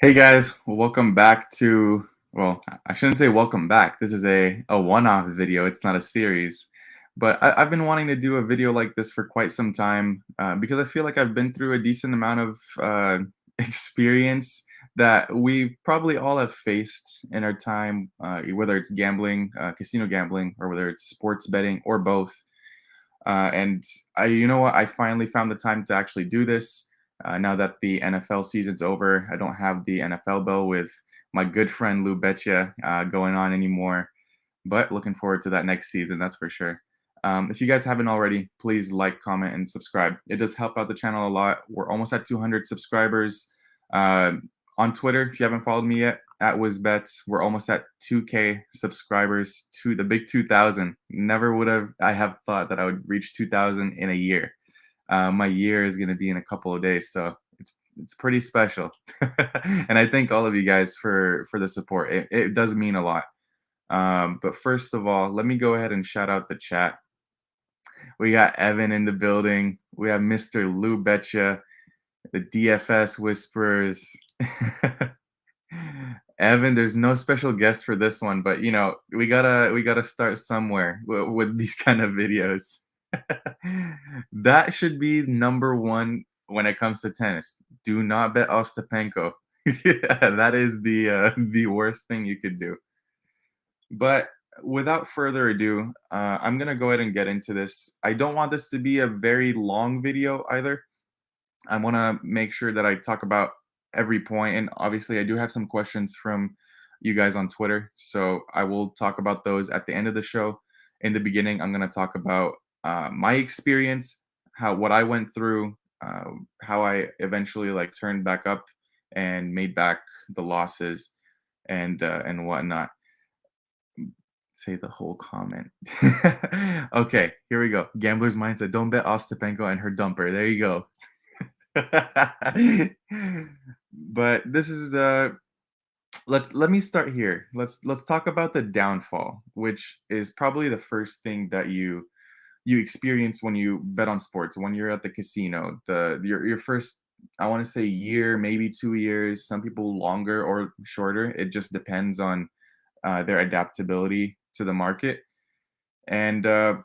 Hey guys, welcome back to, well, I shouldn't say welcome back. This is a one-off video. It's not a series. But I've been wanting to do a video like this for quite some time because I feel like I've been through a decent amount of experience that we probably all have faced in our time, whether it's gambling, casino gambling, or whether it's sports betting or both. And you know what? I finally found the time to actually do this. Now that the NFL season's over, I don't have the NFL bell with my good friend Lou Betcha going on anymore. But looking forward to that next season, that's for sure. If you guys haven't already, please like, comment, and subscribe. It does help out the channel a lot. We're almost at 200 subscribers. Uh, on Twitter, if you haven't followed me yet, at WizzBets, we're almost at 2K subscribers to the big 2,000. Never would have I have thought that I would reach 2,000 in a year. My year is going to be in a couple of days, so it's pretty special. And I thank all of you guys for the support. It does mean a lot. But first of all, let me go ahead and shout out the chat. We got Evan in the building. We have Mr. Lou Betcha, the DFS Whispers. Evan, there's no special guest for this one, but we gotta start somewhere with these kind of videos. That should be number one when it comes to tennis. Do not bet Ostapenko. Yeah, that is the worst thing you could do. But without further ado, I'm gonna go ahead and get into this. I don't want this to be a very long video either. I want to make sure that I talk about every point, and obviously, I do have some questions from you guys on Twitter, so I will talk about those at the end of the show. In the beginning, I'm going to talk about my experience, how what I went through, how I eventually like turned back up and made back the losses and whatnot. Say the whole comment. Okay, here we go. Gambler's mindset. Don't bet Ostapenko and her dumper. There you go. But this is let me start here. Let's talk about the downfall, which is probably the first thing that you experience when you bet on sports, when you're at the casino. Your first, I want to say, year, maybe 2 years, some people longer or shorter. It just depends on their adaptability to the market. And the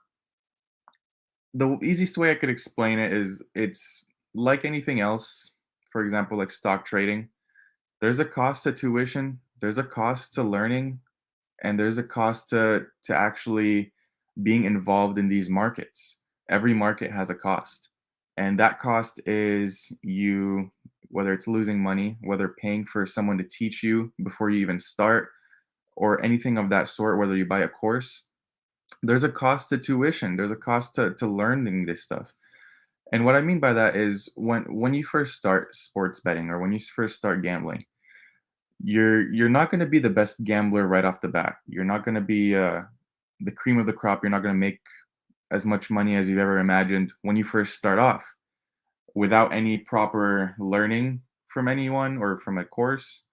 easiest way I could explain it is it's like anything else. For example, like stock trading, there's a cost to tuition, there's a cost to learning, and there's a cost to actually being involved in these markets. Every market has a cost, and that cost is you, whether it's losing money, whether paying for someone to teach you before you even start, or anything of that sort, whether you buy a course. There's a cost to tuition, there's a cost to learning this stuff. And what I mean by that is when you first start sports betting or when you first start gambling, you're not going to be the best gambler right off the bat. You're not going to be the cream of the crop. You're not going to make as much money as you've ever imagined when you first start off without any proper learning from anyone or from a course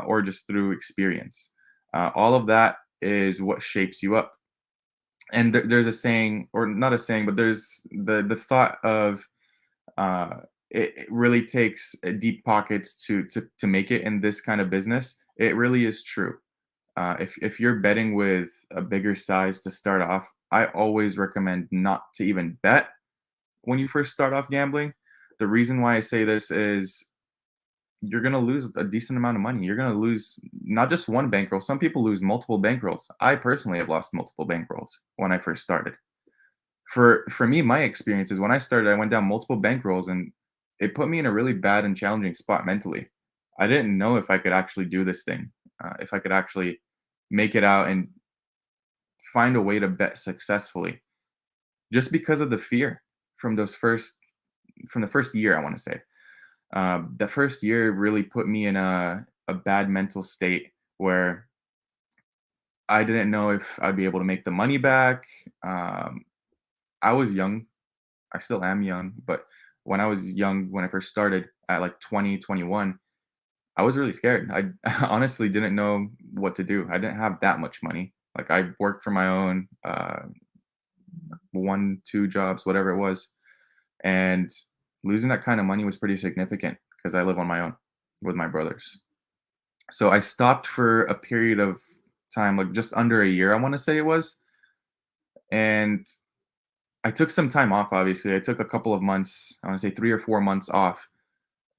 or just through experience. All of that is what shapes you up. And there's a saying, or not a saying, but there's the thought of it really takes deep pockets to make it in this kind of business. It really is true. If you're betting with a bigger size to start off, I always recommend not to even bet when you first start off gambling. The reason why I say this is you're going to lose a decent amount of money. You're going to lose not just one bankroll. Some people lose multiple bankrolls. I personally have lost multiple bankrolls when I first started. For me, my experience is when I started, I went down multiple bankrolls, and it put me in a really bad and challenging spot mentally. I didn't know if I could actually do this thing, if I could actually make it out and find a way to bet successfully, just because of the fear from from the first year. I want to say the first year really put me in a bad mental state where I didn't know if I'd be able to make the money back. I was young. I still am young, but when I was young, when I first started at like 20, 21, I was really scared. I honestly didn't know what to do. I didn't have that much money. Like I worked for my own, one, two jobs, whatever it was. And losing that kind of money was pretty significant because I live on my own with my brothers. So I stopped for a period of time, like just under a year, I want to say it was. And I took some time off, obviously. I took a couple of months, I want to say 3 or 4 months off.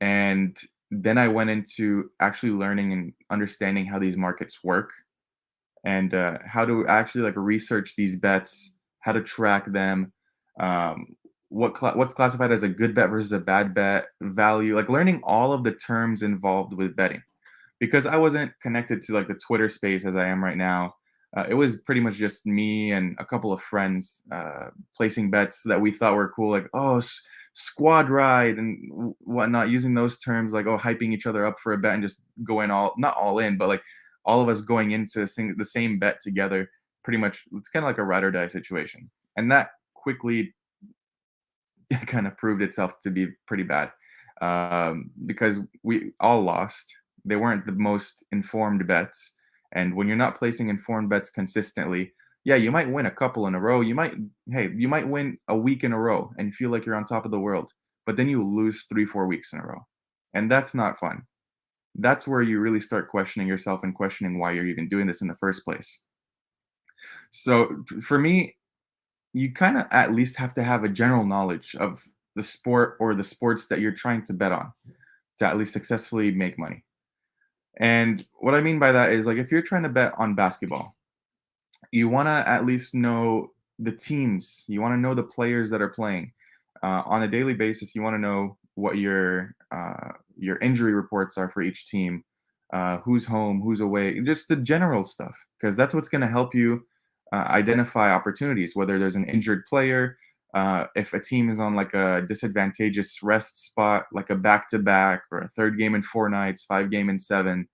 And then I went into actually learning and understanding how these markets work and how to actually like research these bets, how to track them, um, what's classified as a good bet versus a bad bet, value, like learning all of the terms involved with betting because I wasn't connected to like the Twitter space as I am right now. It was pretty much just me and a couple of friends placing bets that we thought were cool, like squad ride and whatnot, using those terms like hyping each other up for a bet and just going all not all in, but like all of us going into the same bet together. Pretty much, it's kind of like a ride or die situation, and that quickly kind of proved itself to be pretty bad because we all lost. They weren't the most informed bets. And when you're not placing informed bets consistently, yeah, you might win a couple in a row. You might win a week in a row and feel like you're on top of the world, but then you lose 3, 4 weeks in a row. And that's not fun. That's where you really start questioning yourself and questioning why you're even doing this in the first place. So for me, you kind of at least have to have a general knowledge of the sport or the sports that you're trying to bet on to at least successfully make money. And what I mean by that is like if you're trying to bet on basketball, you want to at least know the teams, you want to know the players that are playing on a daily basis. You want to know what your injury reports are for each team, who's home, who's away, just the general stuff, because that's what's going to help you identify opportunities, whether there's an injured player, if a team is on like a disadvantageous rest spot, like a back to back or a third game in 4 nights, 5 game in 7.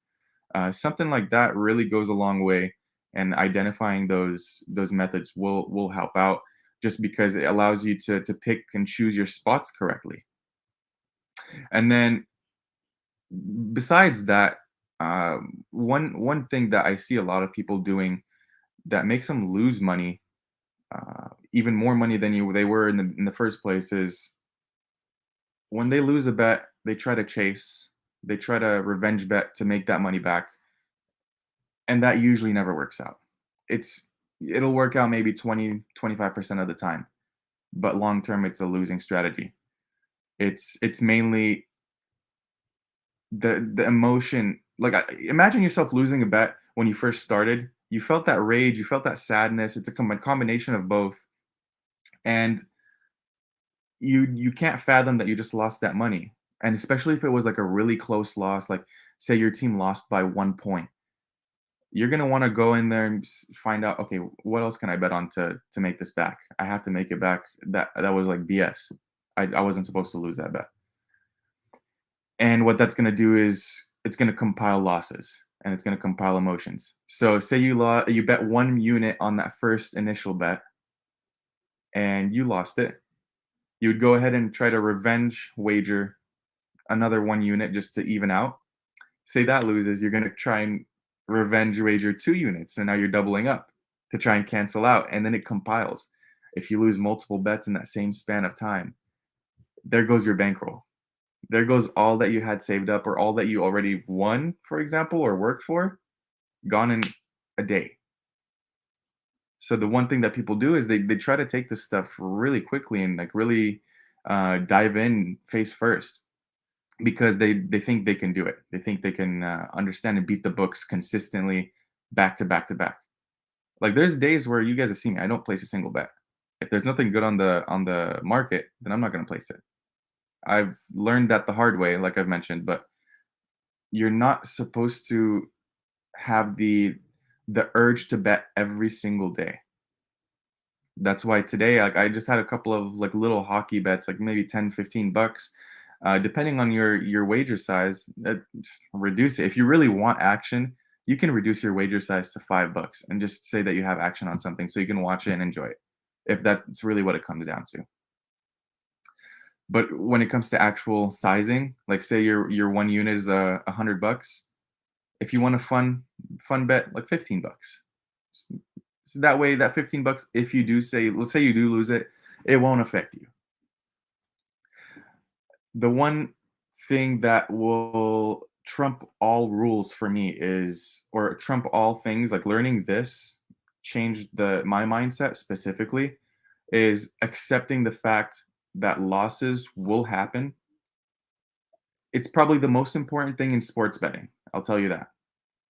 Something like that really goes a long way, and identifying those methods will help out just because it allows you to pick and choose your spots correctly. And then besides that, one thing that I see a lot of people doing that makes them lose money, even more money than they were in the first place, is when they lose a bet, they try to chase, they try to revenge bet to make that money back, and that usually never works out. It'll work out maybe 20, 25% of the time, but long term it's a losing strategy. It's mainly the emotion. Like imagine yourself losing a bet when you first started. You felt that rage, you felt that sadness. It's a combination of both, and you can't fathom that you just lost that money. And especially if it was like a really close loss, like say your team lost by 1 point, you're gonna want to go in there and find out, okay, what else can I bet on to make this back? I have to make it back. That was like BS. I wasn't supposed to lose that bet. And what that's gonna do is it's gonna compile losses and it's gonna compile emotions. So say you bet 1 unit on that first initial bet and you lost it. You would go ahead and try to revenge wager another 1 unit just to even out. Say that loses, you're gonna try and revenge wager 2 units, and now you're doubling up to try and cancel out, and then it compiles. If you lose multiple bets in that same span of time, there goes your bankroll. There goes all that you had saved up or all that you already won, for example, or worked for, gone in a day. So the one thing that people do is they try to take this stuff really quickly and like really dive in face first because they think they can do it. They think they can understand and beat the books consistently, back to back to back. Like there's days where you guys have seen me. I don't place a single bet. If there's nothing good on the market, then I'm not going to place it. I've learned that the hard way, like I've mentioned. But you're not supposed to have the urge to bet every single day. That's why today, like I just had a couple of like little hockey bets, like maybe 10, $15. Depending on your wager size, just reduce it. If you really want action, you can reduce your wager size to $5 and just say that you have action on something so you can watch it and enjoy it. If that's really what it comes down to. But when it comes to actual sizing, like say your 1 unit is $100. If you want a fun bet, like $15. So that way, that $15, if you do say, let's say you do lose it, it won't affect you. The one thing that will trump all rules for me is, or trump all things, like learning this changed my mindset specifically, is accepting the fact that losses will happen. It's probably the most important thing in sports betting. I'll tell you that.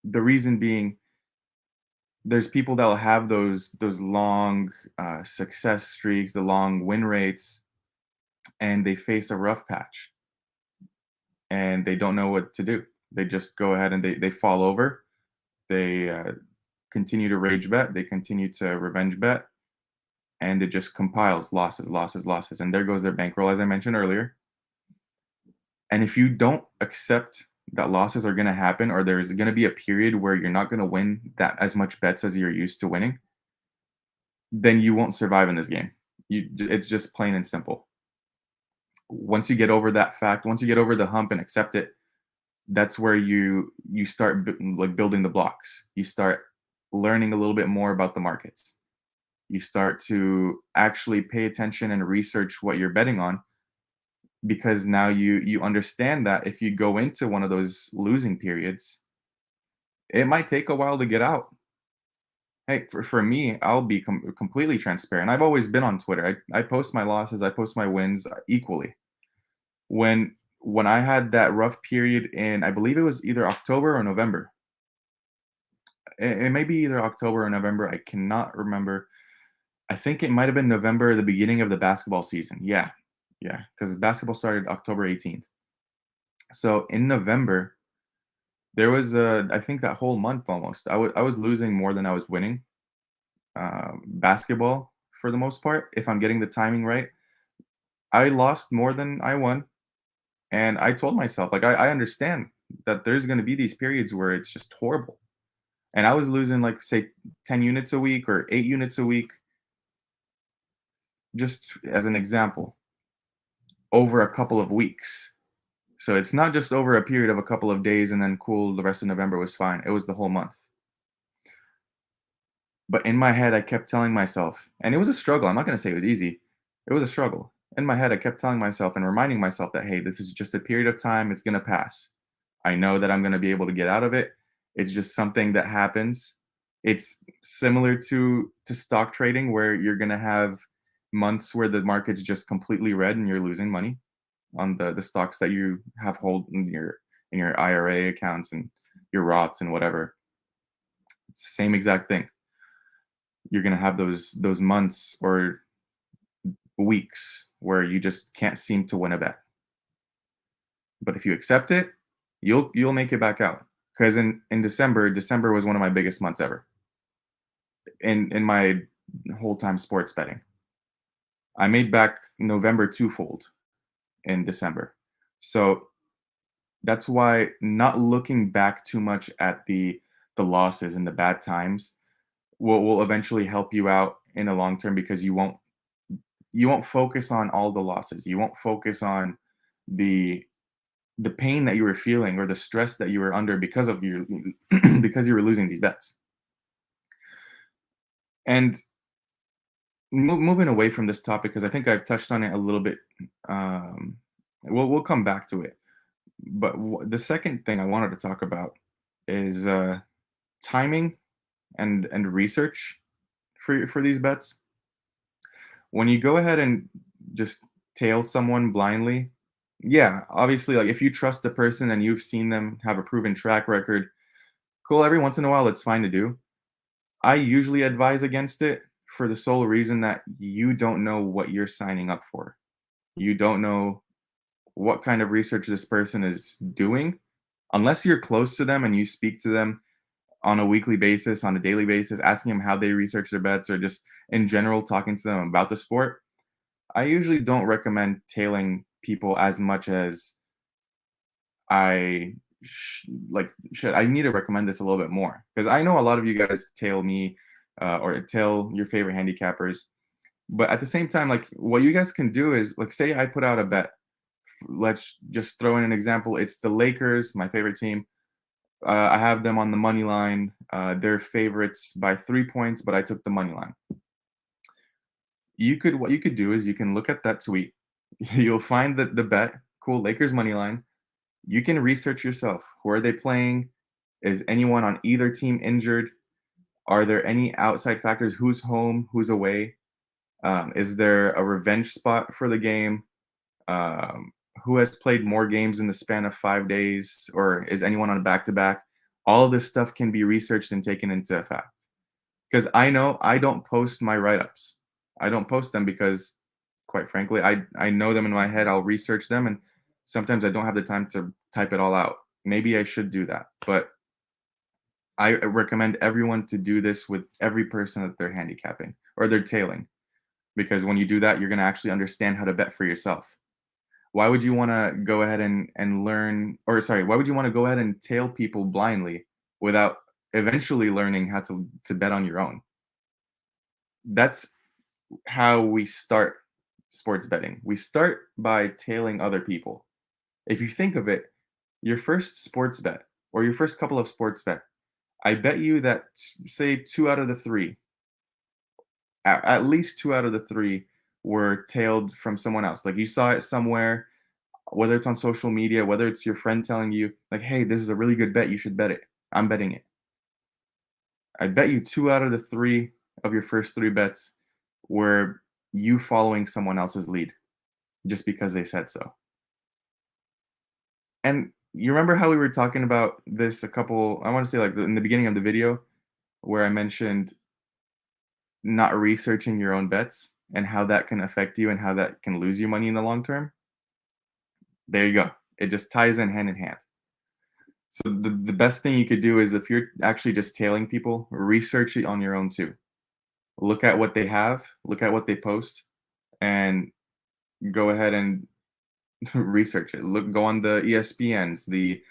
The reason being, there's people that will have those long success streaks, the long win rates, and they face a rough patch and they don't know what to do. They just go ahead and they fall over. They continue to rage bet. They continue to revenge bet, and it just compiles losses, losses, losses, and there goes their bankroll, as I mentioned earlier. And if you don't accept that losses are going to happen, or there's going to be a period where you're not going to win that as much bets as you're used to winning, then you won't survive in this game. It's just plain and simple. Once you get over that fact, once you get over the hump and accept it, that's where you start like building the blocks. You start learning a little bit more about the markets. You start to actually pay attention and research what you're betting on, because now you understand that if you go into one of those losing periods, it might take a while to get out. Hey, for me, I'll be completely transparent. I've always been on Twitter. I post my losses, I post my wins equally. When I had that rough period in, I believe it was either October or November. It may be either October or November. I cannot remember. I think it might have been November, the beginning of the basketball season. Yeah, yeah, because basketball started October 18th. So in November, there was I think that whole month almost, I was losing more than I was winning. Basketball, for the most part, if I'm getting the timing right, I lost more than I won, and I told myself, like, I understand that there's going to be these periods where it's just horrible, and I was losing, like, say 10 units a week or 8 units a week, just as an example, over a couple of weeks. So it's not just over a period of a couple of days and then cool, the rest of November was fine. It was the whole month. But in my head, I kept telling myself, and it was a struggle. I'm not going to say it was easy. It was a struggle. In my head, I kept telling myself and reminding myself that, hey, this is just a period of time. It's going to pass. I know that I'm going to be able to get out of it. It's just something that happens. It's similar to stock trading, where you're going to have months where the market's just completely red and you're losing money on the stocks that you have hold in your IRA accounts and your Roths and whatever. It's the same exact thing. You're gonna have those months or weeks where you just can't seem to win a bet. But if you accept it, you'll make it back out. Because in December was one of my biggest months ever in my whole time sports betting. I made back November twofold in December. So that's why not looking back too much at the losses and the bad times will eventually help you out in the long term, because you won't focus on all the losses. You won't focus on the the pain that you were feeling or the stress that you were under because of your because you were losing these bets. And moving away from this topic, because I think I've touched on it a little bit. We'll come back to it. But the second thing I wanted to talk about is timing and research for these bets. When you go ahead and just tail someone blindly, yeah, obviously, like if you trust the person and you've seen them have a proven track record, cool. Every once in a while, it's fine to do. I usually advise against it for the sole reason that you don't know what you're signing up for. You don't know what kind of research this person is doing, unless you're close to them and you speak to them on a weekly basis, on a daily basis, asking them how they research their bets, or just in general talking to them about the sport. I usually don't recommend tailing people as much as I should. I need to recommend this a little bit more, because I know a lot of you guys tail me or tail your favorite handicappers. But at the same time, like what you guys can do is, like, say I put out a bet. Let's just throw in an example. It's the Lakers, my favorite team. I have them on the money line. They're favorites by 3 points, but I took the money line. What you could do is you can look at that tweet. You'll find that the bet, cool, Lakers money line. You can research yourself. Who are they playing? Is anyone on either team injured? Are there any outside factors? Who's home? Who's away? Is there a revenge spot for the game? Um, who has played more games in the span of 5 days? Or is anyone on back to back? All of this stuff can be researched and taken into effect. Because I know I don't post my write ups. I don't post them because, quite frankly, I know them in my head. I'll research them, and sometimes I don't have the time to type it all out. Maybe I should do that, but I recommend everyone to do this with every person that they're handicapping or they're tailing, because when you do that, you're going to actually understand how to bet for yourself. Why would you want to go ahead and learn, or sorry, why would you want to go ahead and tail people blindly without eventually learning how to bet on your own? That's how we start sports betting. We start by tailing other people. If you think of it, your first sports bet or your first couple of sports bet, I bet you that say two out of the three, at least two out of the three were tailed from someone else. Like you saw it somewhere, whether it's on social media, whether it's your friend telling you, like, hey, this is a really good bet, you should bet it. I'm betting it. I bet you two out of the three of your first three bets were you following someone else's lead just because they said so. And you remember how we were talking about this a couple, I want to say like in the beginning of the video where I mentioned not researching your own bets and how that can affect you and how that can lose you money in the long term? There you go. It just ties in hand in hand. So the best thing you could do is if you're actually just tailing people, research it on your own too. Look at what they have, look at what they post, and go ahead and research it. Go on the ESPNs, the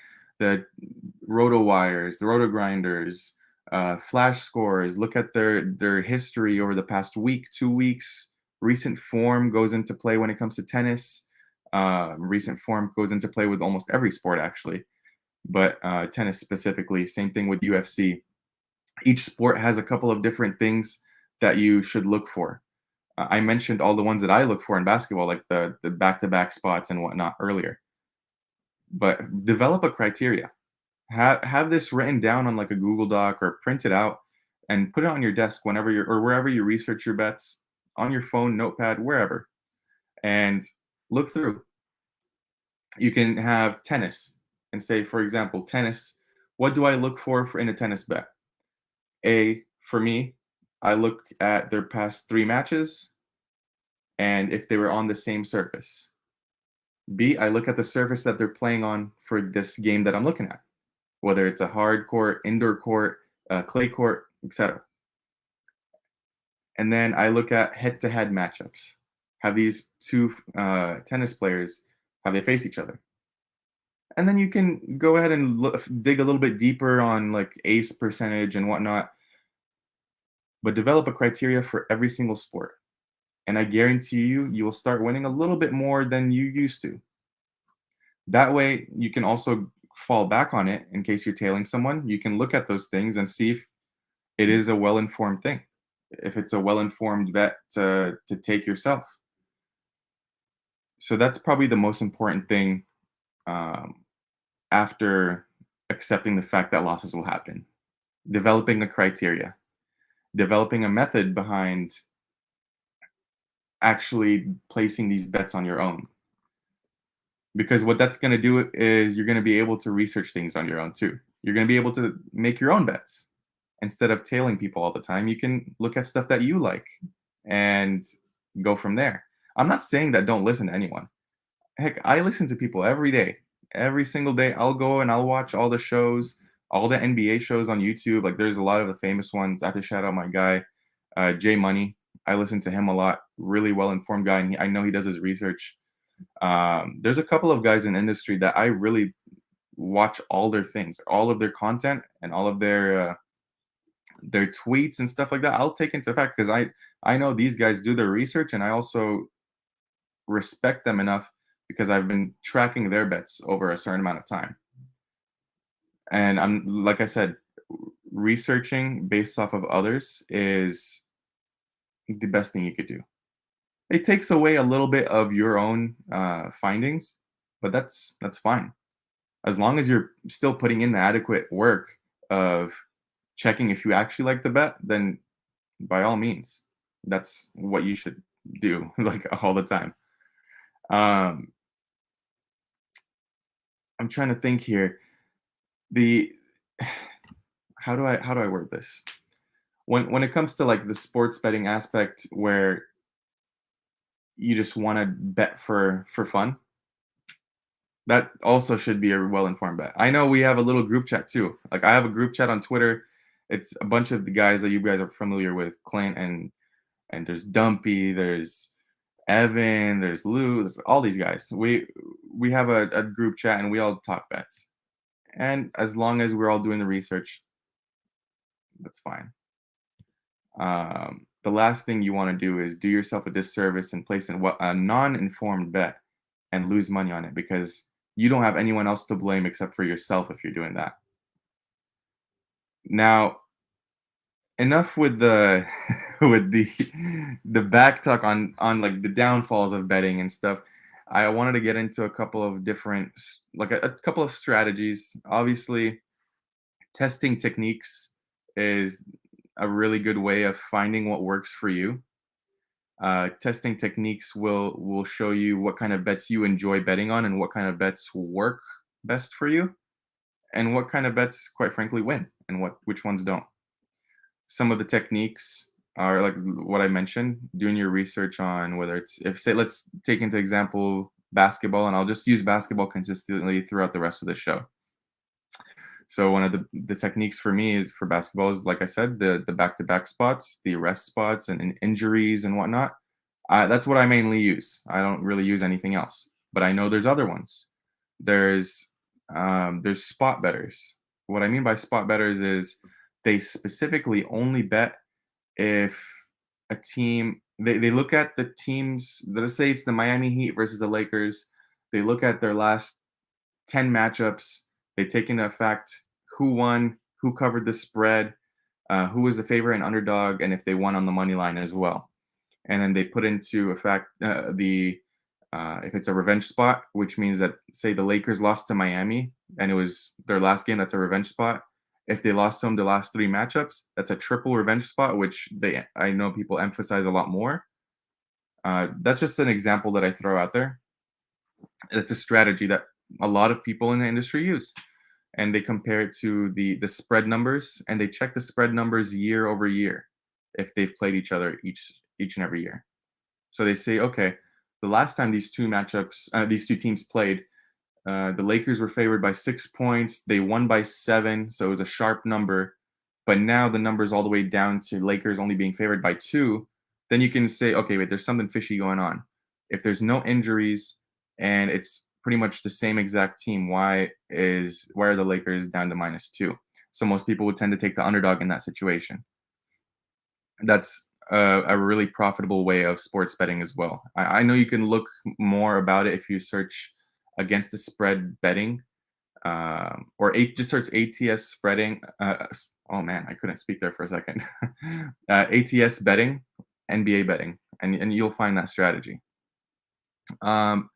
RotoWires, the Roto Grinders, Flash Scores. Look at their history over the past week, 2 weeks. Recent form goes into play when it comes to tennis. Recent form goes into play with almost every sport actually, but tennis specifically. Same thing with UFC. Each sport has a couple of different things that you should look for. I mentioned all the ones that I look for in basketball, like the back-to-back spots and whatnot earlier. But develop a criteria. Have this written down on like a Google Doc or print it out and put it on your desk whenever you're or wherever you research your bets, on your phone, notepad, wherever, and look through. You can have tennis and say, for example, tennis. What do I look for in a tennis bet? For me, I look at their past three matches and if they were on the same surface. B, I look at the surface that they're playing on for this game that I'm looking at, whether it's a hard court, indoor court, clay court, etc. And then I look at head-to-head matchups. Have these two tennis players have they faced each other? And then you can go ahead and dig a little bit deeper on like ace percentage and whatnot, but develop a criteria for every single sport. And I guarantee you, you will start winning a little bit more than you used to. That way, you can also fall back on it in case you're tailing someone. You can look at those things and see if it is a well-informed thing, if it's a well-informed bet to take yourself. So that's probably the most important thing um, after accepting the fact that losses will happen. Developing a criteria, developing a method behind actually placing these bets on your own. Because what that's going to do is you're going to be able to research things on your own too. You're going to be able to make your own bets instead of tailing people all the time. You can look at stuff that you like and go from there. I'm not saying that don't listen to anyone. Heck, I listen to people every day. Every single day, I'll go and I'll watch all the shows, all the NBA shows on YouTube. Like, there's a lot of the famous ones. I have to shout out my guy, Jay Money. I listen to him a lot. Really well informed guy, and I know he does his research. There's a couple of guys in industry that I really watch all their things, all of their content, and all of their tweets and stuff like that. I'll take into effect because I know these guys do their research, and I also respect them enough because I've been tracking their bets over a certain amount of time. And I'm like I said, researching based off of others is the best thing you could do. It takes away a little bit of your own findings, but that's fine. As long as you're still putting in the adequate work of checking if you actually like the bet, then by all means, that's what you should do, like, all the time. Um, I'm trying to think here. The how do I word this? When it comes to, like, the sports betting aspect where you just wanna bet for fun, that also should be a well-informed bet. I know we have a little group chat too. Like, I have a group chat on Twitter. It's a bunch of the guys that you guys are familiar with, Clint and there's Dumpy, there's Evan, there's Lou, there's all these guys. We have a group chat and we all talk bets. And as long as we're all doing the research, that's fine. The last thing you want to do is do yourself a disservice and place in what a non-informed bet and lose money on it because you don't have anyone else to blame except for yourself if you're doing that. Now, enough with the with the back talk on like the downfalls of betting and stuff. I wanted to get into a couple of different like a couple of strategies. Obviously, testing techniques is a really good way of finding what works for you. Testing techniques will show you what kind of bets you enjoy betting on and what kind of bets work best for you and what kind of bets quite frankly win and what which ones don't. Some of the techniques are like what I mentioned, doing your research on whether it's if say let's take into example basketball, and I'll just use basketball consistently throughout the rest of the show. So one of the techniques for me is for basketball is like I said, the back to back spots, the rest spots, and injuries and whatnot. That's what I mainly use. I don't really use anything else, but I know there's other ones. There's there's spot betters. What I mean by spot betters is they specifically only bet if a team they look at the teams, let's say it's the Miami Heat versus the Lakers. They look at their last 10 matchups. They take into effect who won, who covered the spread, who was the favorite and underdog, and if they won on the money line as well. And then they put into effect the if it's a revenge spot, which means that say the Lakers lost to Miami and it was their last game, that's a revenge spot. If they lost to them the last three matchups, that's a triple revenge spot, which they I know people emphasize a lot more. That's just an example that I throw out there. It's a strategy that a lot of people in the industry use, and they compare it to the spread numbers, and they check the spread numbers year over year if they've played each other each and every year. So they say, okay, the last time these two teams played, the Lakers were favored by 6 points. They won by 7, so it was a sharp number. But now the number's all the way down to Lakers only being favored by 2. Then you can say, okay, wait, there's something fishy going on. If there's no injuries and it's pretty much the same exact team, why are the Lakers down to -2? So most people would tend to take the underdog in that situation. That's a really profitable way of sports betting as well. I know you can look more about it if you search against the spread betting, or just search ATS spreading. Oh man, I couldn't speak there for a second. ATS betting, NBA betting, and you'll find that strategy. Um,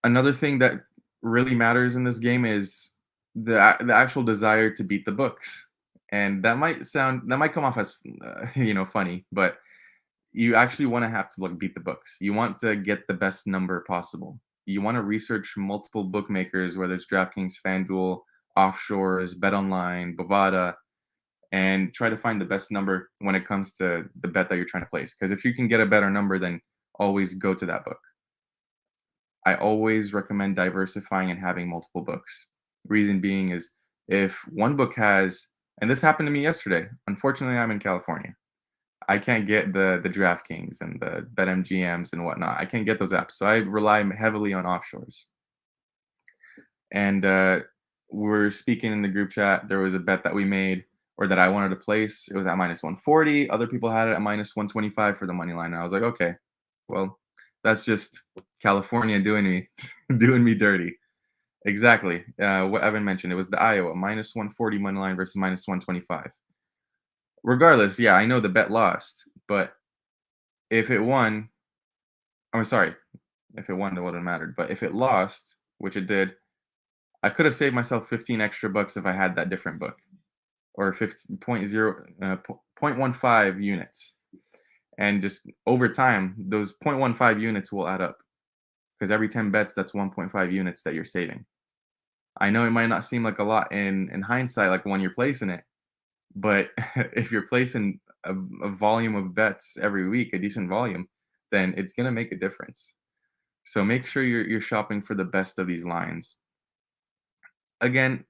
Another thing that really matters in this game is the actual desire to beat the books, and that might come off as funny, but you actually want to have to beat the books. You want to get the best number possible. You want to research multiple bookmakers, whether it's DraftKings, FanDuel, offshores, BetOnline, Bovada, and try to find the best number when it comes to the bet that you're trying to place. Because if you can get a better number, then always go to that book. I always recommend diversifying and having multiple books. Reason being is if one book has, and this happened to me yesterday. Unfortunately, I'm in California. I can't get the DraftKings and the BetMGMs and whatnot. I can't get those apps, so I rely heavily on offshores. And we're speaking in the group chat. There was a bet that we made or that I wanted to place. It was at -140. Other people had it at -125 for the money line. And I was like, okay, well, that's just California doing me doing me dirty. Exactly. What Evan mentioned. It was the Iowa -140 money line versus -125. Regardless, yeah, I know the bet lost, but if it won, I'm sorry, if it won, it wouldn't have mattered. But if it lost, which it did, I could have saved myself 15 extra bucks if I had that different book, or 50.0 0.15 units. And just over time, those 0.15 units will add up because every 10 bets, that's 1.5 units that you're saving. I know it might not seem like a lot in hindsight, like when you're placing it, but if you're placing a volume of bets every week, a decent volume, then it's gonna make a difference. So make sure you're shopping for the best of these lines. Again,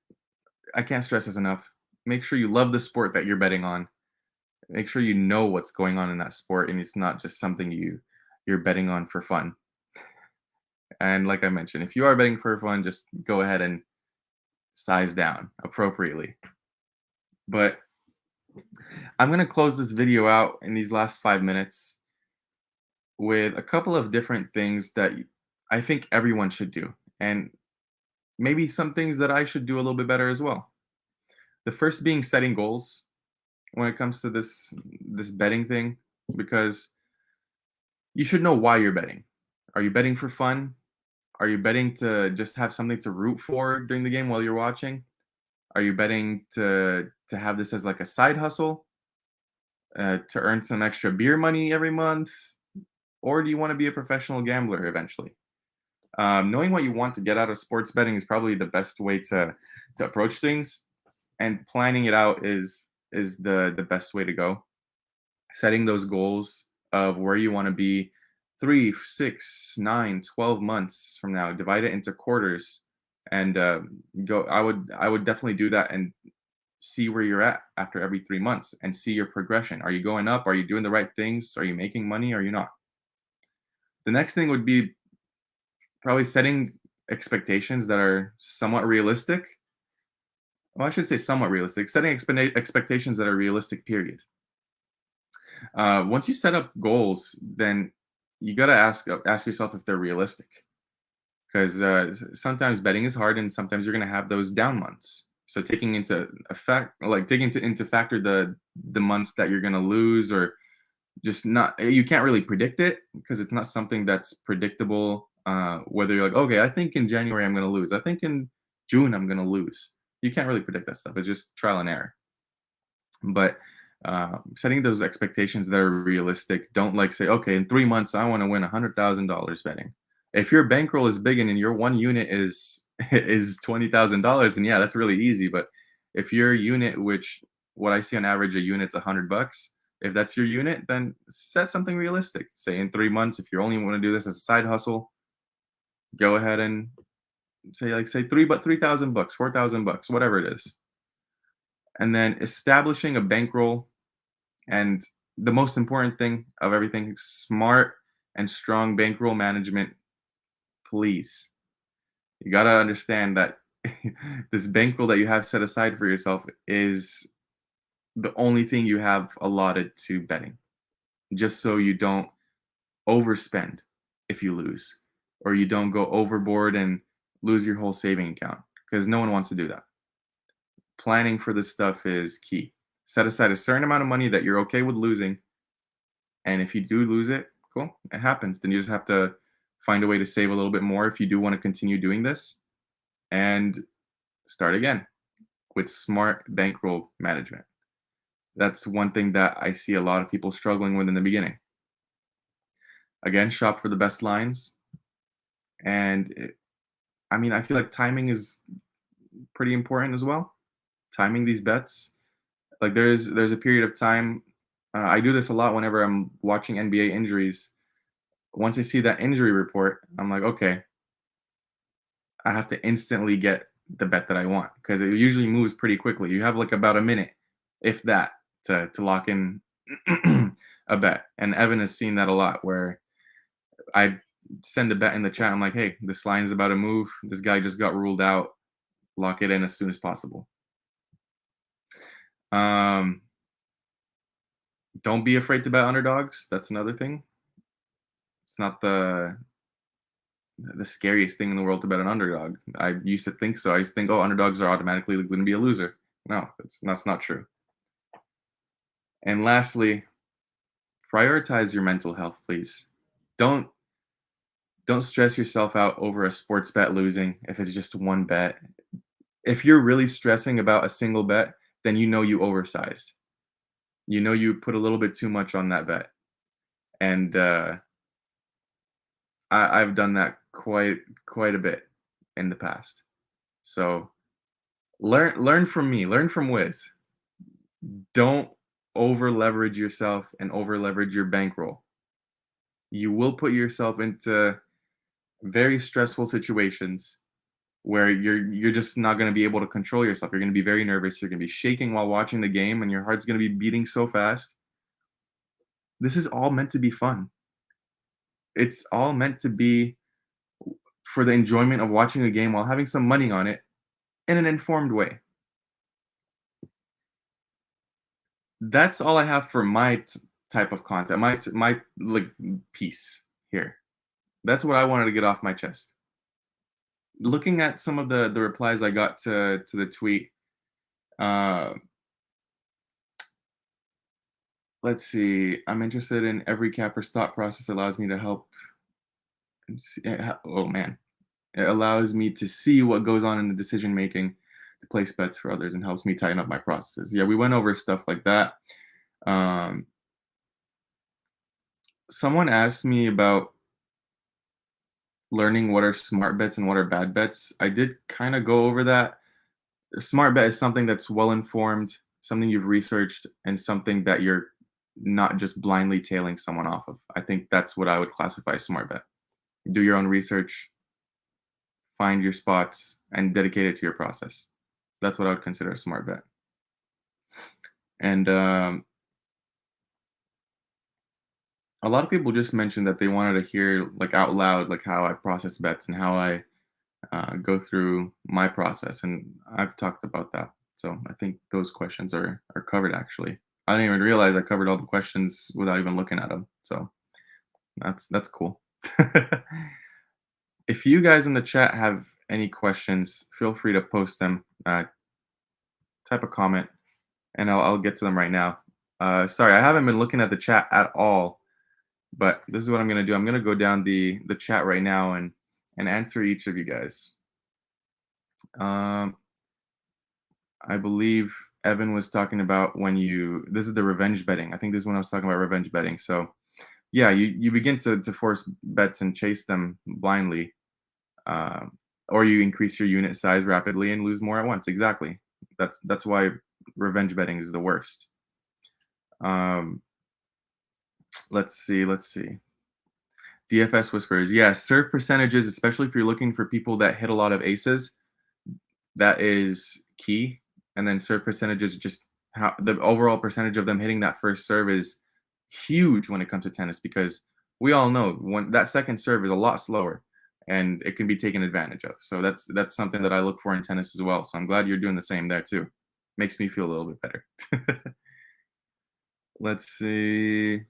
I can't stress this enough. Make sure you love the sport that you're betting on. Make sure you know what's going on in that sport and it's not just something you're betting on for fun. And like I mentioned, if you are betting for fun, just go ahead and size down appropriately. But I'm going to close this video out in these last 5 minutes with a couple of different things that I think everyone should do, and maybe some things that I should do a little bit better as well. The first being setting goals when it comes to this betting thing, because you should know why you're betting. Are you betting for fun? Are you betting to just have something to root for during the game while you're watching? Are you betting to have this as like a side hustle, to earn some extra beer money every month, or do you want to be a professional gambler eventually? Knowing what you want to get out of sports betting is probably the best way to approach things, and planning it out is the best way to go. Setting those goals of where you want to be 3, 6, 9, 12 months from now, divide it into quarters, and go. I would definitely do that and see where you're at after every 3 months and see your progression. Are you going up? Are you doing the right things? Are you making money? Are you not? The next thing would be probably setting expectations that are somewhat realistic. Well, I should say somewhat realistic. Setting expectations that are realistic, period. Once you set up goals, then you got to ask yourself if they're realistic. Because sometimes betting is hard, and sometimes you're going to have those down months. So taking into effect, like taking into factor the months that you're going to lose, or just not, you can't really predict it because it's not something that's predictable. Whether you're like, okay, I think in January I'm going to lose. I think in June I'm going to lose. You can't really predict that stuff. It's just trial and error. But setting those expectations that are realistic. Don't like say, okay, in 3 months I want to win $100,000 betting. If your bankroll is big and your one unit is is $20,000, and yeah, that's really easy. But if your unit, which what I see on average, a unit's $100. If that's your unit, then set something realistic. Say in 3 months, if you only want to do this as a side hustle, go ahead and say but 3,000 bucks, 4,000 bucks, whatever it is. And then establishing a bankroll, and the most important thing of everything, smart and strong bankroll management, please. You got to understand that this bankroll that you have set aside for yourself is the only thing you have allotted to betting, just so you don't overspend if you lose, or you don't go overboard and lose your whole saving account, because no one wants to do that. Planning for this stuff is key. Set aside a certain amount of money that you're okay with losing, and if you do lose it, cool, it happens. Then you just have to find a way to save a little bit more if you do want to continue doing this, and start again with smart bankroll management. That's one thing that I see a lot of people struggling with in the beginning. Again, shop for the best lines. And I mean, I feel like timing is pretty important as well. Timing these bets. Like there's a period of time. I do this a lot whenever I'm watching NBA injuries. Once I see that injury report, I'm like, okay, I have to instantly get the bet that I want, because it usually moves pretty quickly. You have like about a minute, if that, to lock in a bet. And Evan has seen that a lot, where I send a bet in the chat. I'm like, hey, this line is about to move. This guy just got ruled out. Lock it in as soon as possible. Um, don't be afraid to bet underdogs. That's another thing. It's not the scariest thing in the world to bet an underdog. I used to think so. I used to think, oh, underdogs are automatically going to be a loser. No, that's not true. And lastly, prioritize your mental health, please. Don't Don't stress yourself out over a sports bet losing if it's just one bet. If you're really stressing about a single bet, then you know you oversized. You know you put a little bit too much on that bet. And I've done that quite a bit in the past. So learn from me, learn from Wiz. Don't over leverage yourself and over leverage your bankroll. You will put yourself into very stressful situations where you're just not going to be able to control yourself. You're going to be very nervous. You're going to be shaking while watching the game, and your heart's going to be beating so fast. This is all meant to be fun. It's all meant to be for the enjoyment of watching a game while having some money on it in an informed way. That's all I have for my type of content, my like piece here. That's what I wanted to get off my chest. Looking at some of the replies I got to the tweet, uh, let's see. I'm interested in every capper's thought process allows me to help. Oh man, it allows me to see what goes on in the decision making, to place bets for others, and helps me tighten up my processes. Yeah, we went over stuff like that. Um, Someone asked me about learning what are smart bets and what are bad bets. I did kind of go over that. A smart bet is something that's well informed, something you've researched, and something that you're not just blindly tailing someone off of. I think that's what I would classify as smart bet. Do your own research, find your spots, and dedicate it to your process. That's what I would consider a smart bet. And a lot of people just mentioned that they wanted to hear like out loud like how I process bets and how I go through my process, and I've talked about that. So I think those questions are covered. Actually, I didn't even realize I covered all the questions without even looking at them. So that's cool. If you guys in the chat have any questions, feel free to post them. Type a comment, and I'll get to them right now. Sorry, I haven't been looking at the chat at all, but this is what I'm gonna do. I'm gonna go down the chat right now and answer each of you guys. Um, I believe Evan was talking about when you this is the revenge betting. I think this is when I was talking about revenge betting. So yeah, you begin to force bets and chase them blindly, or you increase your unit size rapidly and lose more at once. Exactly. That's why revenge betting is the worst. Um, let's see. DFS whispers, yeah, serve percentages, especially if you're looking for people that hit a lot of aces. That is key. And then serve percentages, just how the overall percentage of them hitting that first serve is huge when it comes to tennis, because we all know when that second serve is a lot slower and it can be taken advantage of. So that's something that I look for in tennis as well. So I'm glad you're doing the same there too. Makes me feel a little bit better. Let's see.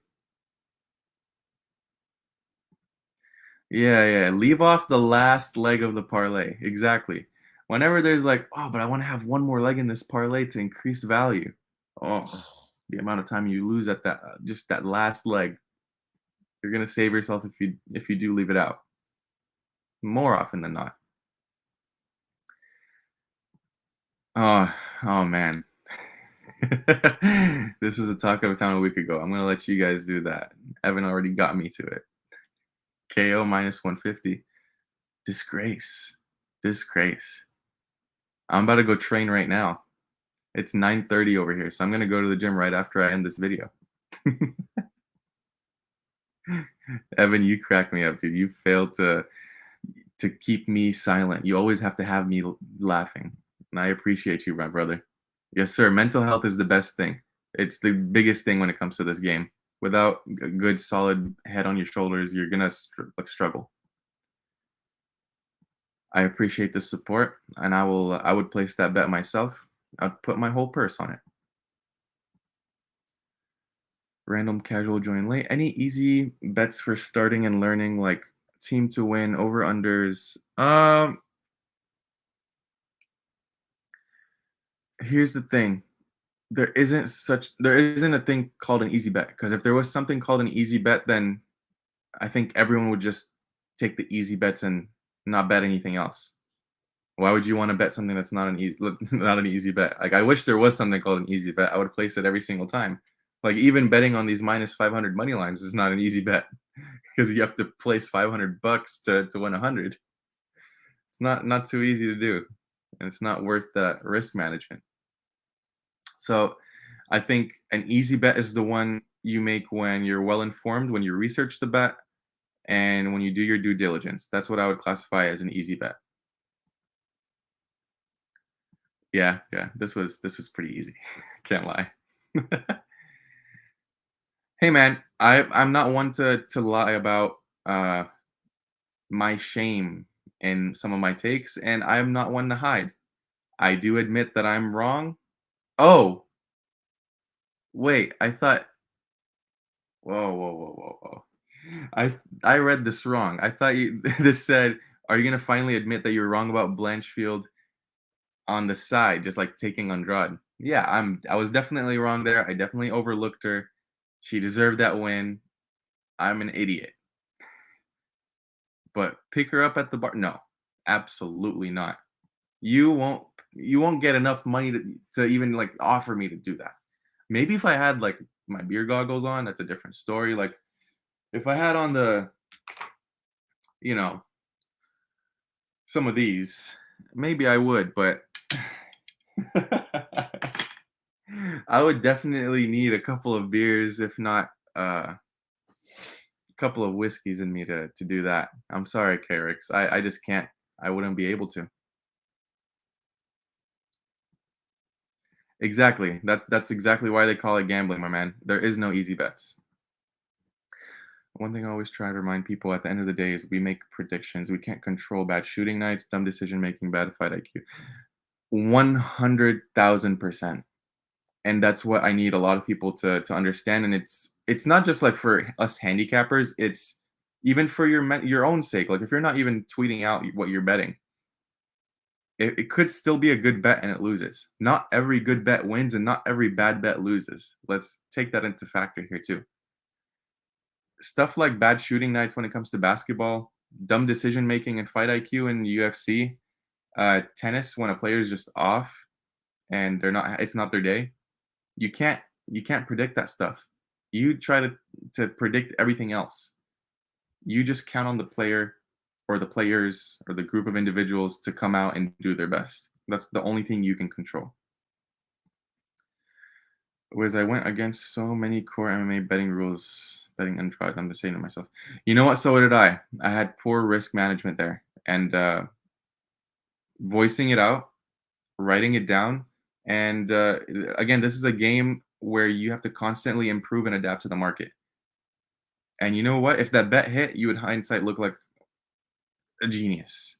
Yeah. Leave off the last leg of the parlay. Exactly. Whenever there's like, oh, but I want to have one more leg in this parlay to increase value. Oh, the amount of time you lose at that just that last leg. You're gonna save yourself if you do leave it out. More often than not. Oh, oh man. This is a talk of town a week ago. I'm gonna let you guys do that. Evan already got me to it. KO minus 150. Disgrace. Disgrace. I'm about to go train right now. It's 9:30 over here, so I'm gonna go to the gym right after I end this video. Evan, you crack me up, dude. You failed to keep me silent. You always have to have me laughing, and I appreciate you, my brother. Yes, sir. Mental health is the best thing. It's the biggest thing when it comes to this game. Without a good, solid head on your shoulders, you're gonna struggle. I appreciate the support, and I would place that bet myself. I'd put my whole purse on it. Random casual join late. Any easy bets for starting and learning, like team to win, over unders? Here's the thing. There isn't a thing called an easy bet, because if there was something called an easy bet, then I think everyone would just take the easy bets and not bet anything else? Why would you wanna bet something that's not an easy not an easy bet? Like, I wish there was something called an easy bet. I would place it every single time. Like, even betting on these minus 500 money lines is not an easy bet because you have to place 500 bucks to win 100. It's not too easy to do, and it's not worth the risk management. So, I think an easy bet is the one you make when you're well informed, when you research the bet, and when you do your due diligence. That's what I would classify as an easy bet. Yeah, yeah. This was pretty easy. Can't lie. Hey man, I'm not one to lie about uh my shame in some of my takes, and I'm not one to hide. I do admit that I'm wrong. Oh, wait, I thought whoa, whoa, whoa, whoa, whoa. I read this wrong. I thought you this said, "Are you gonna finally admit that you were wrong about Blanchfield on the side, just like taking Andrade?" Yeah, I was definitely wrong there. I definitely overlooked her. She deserved that win. I'm an idiot. But pick her up at the bar? No, absolutely not. You won't get enough money to even like offer me to do that. Maybe if I had like my beer goggles on, that's a different story. Like if I had on you know, some of these, maybe I would, but I would definitely need a couple of beers, if not a couple of whiskeys in me to do that. I'm sorry, Carrix. I just can't. I wouldn't be able to. Exactly. That's exactly why they call it gambling, my man. There is no easy bets. One thing I always try to remind people at the end of the day is we make predictions. We can't control bad shooting nights, dumb decision making, bad fight IQ. 100,000%. And that's what I need a lot of people to understand. And it's not just like for us handicappers, it's even for your own sake. Like if you're not even tweeting out what you're betting, it could still be a good bet and it loses. Not every good bet wins and not every bad bet loses. Let's take that into factor here too. Stuff like bad shooting nights when it comes to basketball, dumb decision making and fight IQ in UFC, tennis when a player is just off and it's not their day. You can't you can't predict that stuff. You try to predict everything else. You just count on the player or the players or the group of individuals to come out and do their best. That's the only thing you can control. Was I went against so many core MMA betting rules, betting untried. I'm just saying to myself, you know what? So did I. I had poor risk management there, and voicing it out, writing it down, and again, this is a game where you have to constantly improve and adapt to the market. And you know what? If that bet hit, you would hindsight look like a genius.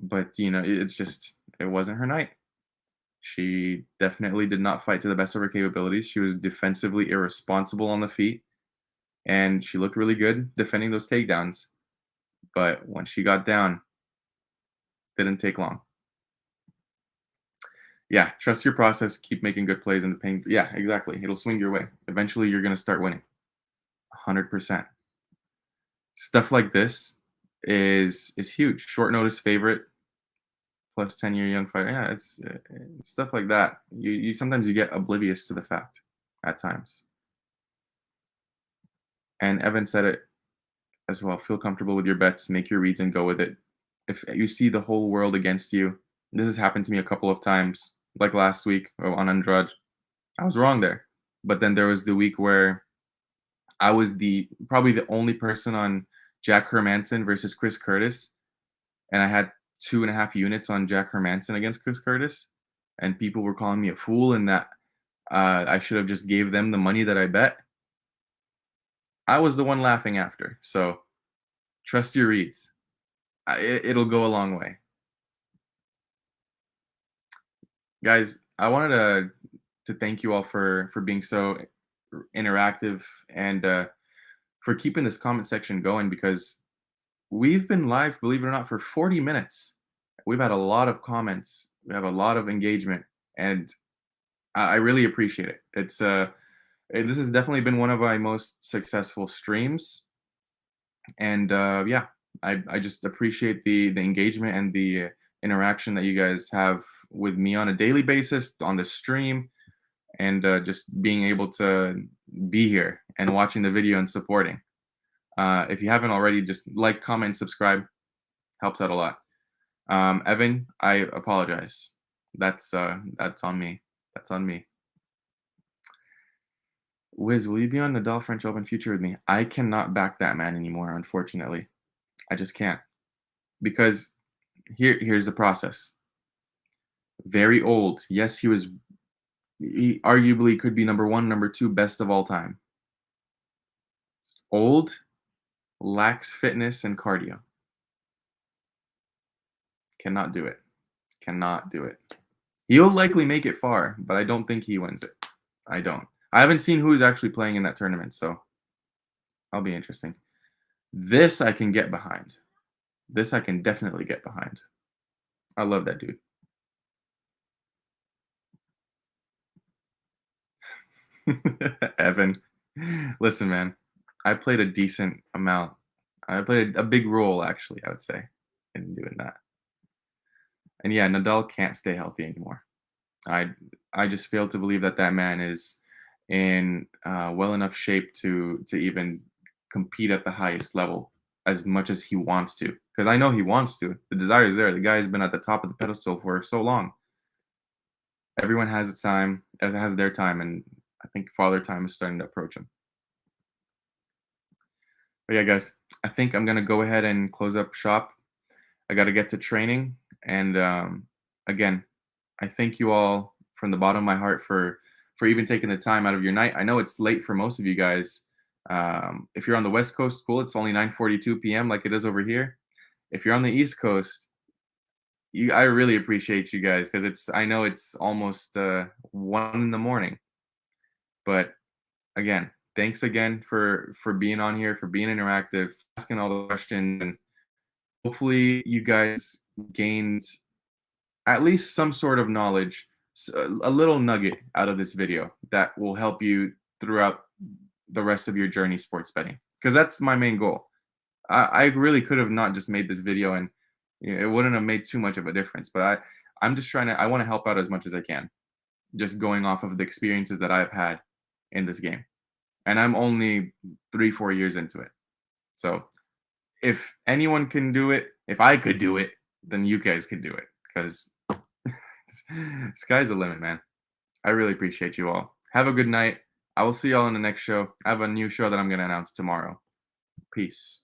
But it's just it wasn't her night. She definitely did not fight to the best of her capabilities. She was defensively irresponsible on the feet, and she looked really good defending those takedowns. But when she got down, didn't take long. Yeah, trust your process. Keep making good plays, and the pain. Yeah, exactly. It'll swing your way. Eventually, you're gonna start winning. 100%. Stuff like this is huge. Short notice favorite plus 10-year young fighter. Yeah, it's stuff like that. You sometimes you get oblivious to the fact at times. And Evan said it as well. Feel comfortable with your bets, make your reads, and go with it. If you see the whole world against you, this has happened to me a couple of times. Like last week on Andrade, I was wrong there. But then there was the week where I was probably the only person on Jack Hermanson versus Chris Curtis, and I had 2.5 units on Jack Hermanson against Chris Curtis, and people were calling me a fool and that I should have just gave them the money that I bet. I was the one laughing after. So trust your reads. It'll go a long way. Guys, I wanted to thank you all for being so interactive and for keeping this comment section going because we've been live, believe it or not, for 40 minutes. We've had a lot of comments. We have a lot of engagement, and I really appreciate it. This has definitely been one of my most successful streams, and yeah, I just appreciate the engagement and the interaction that you guys have with me on a daily basis on the stream, and just being able to be here and watching the video and supporting. If you haven't already, just like, comment, subscribe. Helps out a lot. Evan, I apologize. That's on me. That's on me. Wiz, will you be on Nadal French Open Future with me? I cannot back that man anymore, unfortunately. I just can't. Because here's the process. Very old. Yes, he arguably could be number one, number two, best of all time. Old, lacks fitness and cardio. Cannot do it. Cannot do it. He'll likely make it far, but I don't think he wins it. I don't. I haven't seen who's actually playing in that tournament, so that'll be interesting. This I can get behind. This I can definitely get behind. I love that dude. Evan, listen, man. I played a decent amount. I played a big role, actually, I would say, in doing that. And yeah, Nadal can't stay healthy anymore. I I just fail to believe that that man is in well enough shape to even compete at the highest level as much as he wants to. Because I know he wants to. The desire is there. The guy has been at the top of the pedestal for so long. Everyone has its time, as has their time, and I think father time is starting to approach him. But yeah, guys, I think I'm gonna go ahead and close up shop. I got to get to training, and again, I thank you all from the bottom of my heart for even taking the time out of your night. I know it's late for most of you guys. If you're on the West Coast, cool. It's only 9:42 p.m. like it is over here. If you're on the East Coast, I really appreciate you guys because I know it's almost 1 in the morning. But again, thanks again for being on here, for being interactive, asking all the questions, and hopefully you guys gained at least some sort of knowledge, a little nugget out of this video that will help you throughout the rest of your journey sports betting. Because that's my main goal. I really could have not just made this video and it wouldn't have made too much of a difference. But I'm just trying to, I want to help out as much as I can, just going off of the experiences that I've had in this game. And I'm only 3-4 years into it. So if anyone can do it, if I could do it, then you guys could do it. Because sky's the limit, man. I really appreciate you all. Have a good night. I will see y'all in the next show. I have a new show that I'm going to announce tomorrow. Peace.